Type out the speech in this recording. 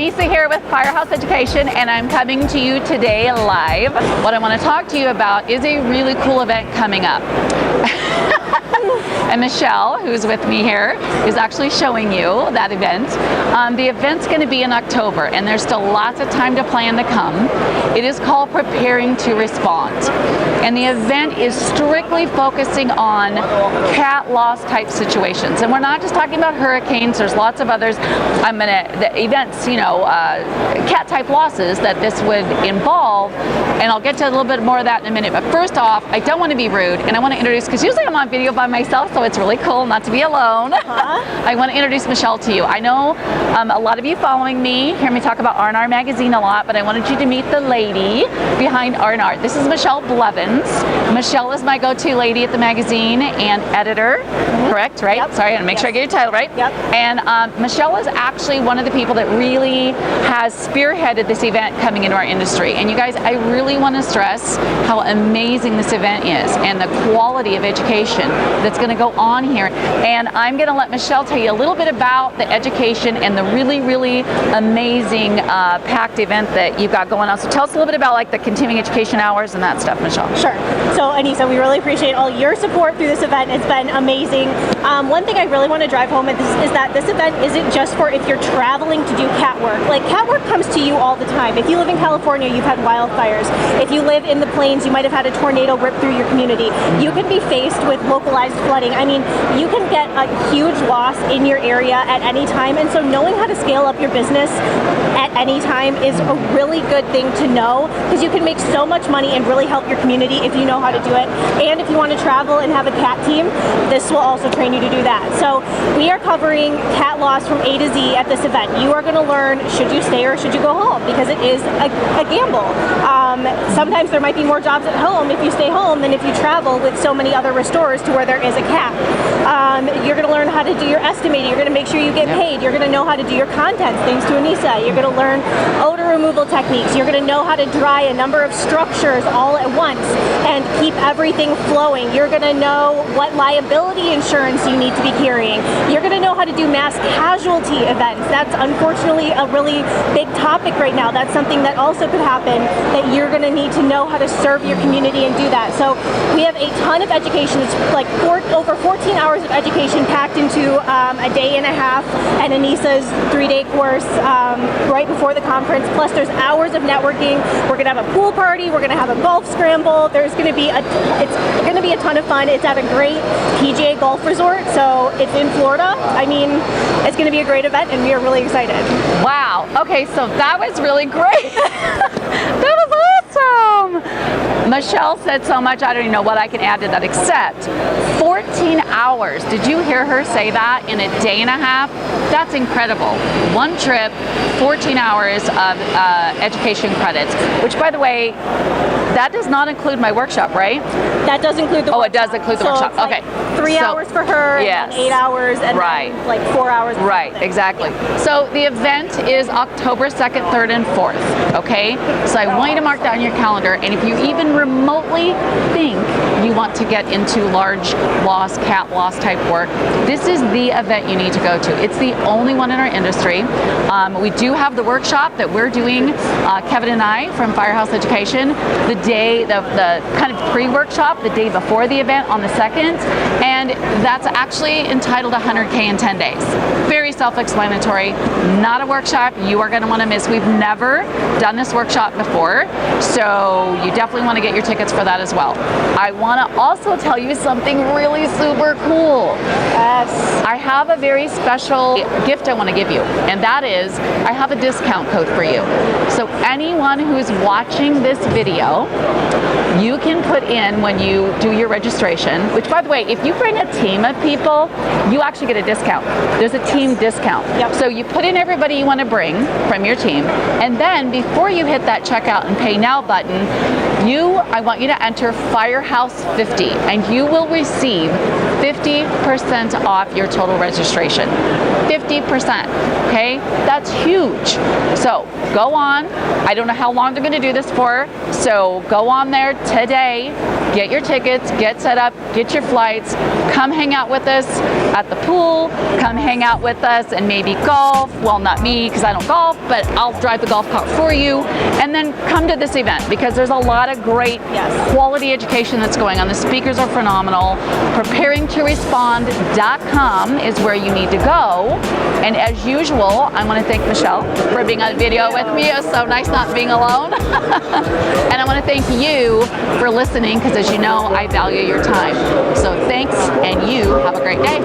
Anissa here with Firehouse Education, and I'm coming to you today live. What I want to talk to you about is a really cool event coming up. And Michelle, who's with me here, is actually showing you that event. The event's going to be in October, and there's still lots of time to plan to come. It is called Preparing to Respond. And the event is strictly focusing on cat loss type situations. And we're not just talking about hurricanes, there's lots of others. The events, cat type losses that this would involve, and I'll get to a little bit more of that in a minute. But first off, I don't want to be rude, and I want to introduce, because usually I'm on video by myself, so it's really cool not to be alone. I want to introduce Michelle to you. I know a lot of you following me hear me talk about R&R Magazine a lot, but I wanted you to meet the lady behind R&R. This is Michelle Blevins. Michelle is my go-to lady at the magazine and editor, correct, right? Yep. Sorry, I want to make sure I get your title right. Yep. And Michelle is actually one of the people that really has spearheaded this event coming into our industry. And you guys, I really want to stress how amazing this event is and the quality of education that's going to go on here. And I'm going to let Michelle tell you a little bit about the education and the really, really amazing packed event that you've got going on. So tell us a little bit about like the continuing education hours and that stuff, Michelle. Sure. So Anissa, we really appreciate all your support through this event. It's been amazing. One thing I really want to drive home is that this event isn't just for if you're traveling to do cat work. Like, cat work comes to you all the time. If you live in California, you've had wildfires. If you live in the plains, you might have had a tornado rip through your community. You could be faced with localized flooding. I mean, you can get a huge loss in your area at any time, and so knowing how to scale up your business at any time is a really good thing to know, because you can make so much money and really help your community if you know how to do it. And if you want to travel and have a cat team, this will also train you to do that. So we are covering cat loss from A to Z at this event. You are going to learn, should you stay or should you go home, because it is a gamble. Sometimes there might be more jobs at home if you stay home than if you travel with so many other restorers to where there is a cat. You're going to learn how to do your estimating. You're going to make sure you get paid. You're going to know how to do your content, thanks to Anissa. You're going to learn odor removal techniques. You're going to know how to dry a number of structures all at once and keep everything flowing. You're going to know what liability insurance you need to be carrying. You're going to know how to do mass casualty events. That's unfortunately a really big topic right now. That's something that also could happen, that you're going to need to know how to serve your community and do that. So we have a ton of education. It's like over 14 hours of education packed into a day and a half, and Anissa's 3-day course right before the conference. Plus there's hours of networking. We're going to have a pool party. We're going to have a golf scramble. There's going to be it's going to be a ton of fun. It's at a great PGA golf resort, so it's in Florida. I mean, it's going to be a great event, and we are really excited. Wow. Okay, so that was really great. That was awesome. Michelle said so much, I don't even know what I can add to that, except 14 hours. Did you hear her say that in a day and a half? That's incredible. One trip, 14 hours of education credits, which, by the way, that does not include my workshop, right? That does include the workshop. Oh, it does include the workshop. It's like okay. 3 hours for her, yes. and 8 hours, and right. then like 4 hours. Right, exactly. Yeah. So the event is October 2nd, 3rd, and 4th, okay? So I want you to mark down your calendar, and if you even remotely think you want to get into large loss, cat loss type work, this is the event you need to go to. It's the only one in our industry. We do have the workshop that we're doing, Kevin and I from Firehouse Education, the kind of pre-workshop, the day before the event on the 2nd, and that's actually entitled 100K in 10 days. Very self-explanatory, not a workshop you are going to want to miss. We've never done this workshop before, so you definitely want to get your tickets for that as well. I want to also tell you something really super cool. Yes. I have a very special gift I want to give you, and that is I have a discount code for you. So anyone who's watching this video, you can put in when you do your registration, which, by the way, if you bring a team of people, you actually get a discount. There's a team discount. Yep. So you put in everybody you want to bring from your team, and then before you hit that checkout and pay now button, I want you to enter Firehouse 50, and you will receive 50% off your total registration. 50%, okay? That's huge. So go on. I don't know how long they're gonna do this for, so go on there today, get your tickets, get set up, get your flights, come hang out with us at the pool, come hang out with us and maybe golf. Well, not me, because I don't golf, but I'll drive the golf cart for you. And then come to this event, because there's a lot of great quality education that's going on. The speakers are phenomenal. Preparingtorespond.com is where you need to go. And as usual, I want to thank Michelle for being on video with me. It was so nice not being alone. And I want to thank you for listening, because as you know, I value your time. So thanks, and you have a great day.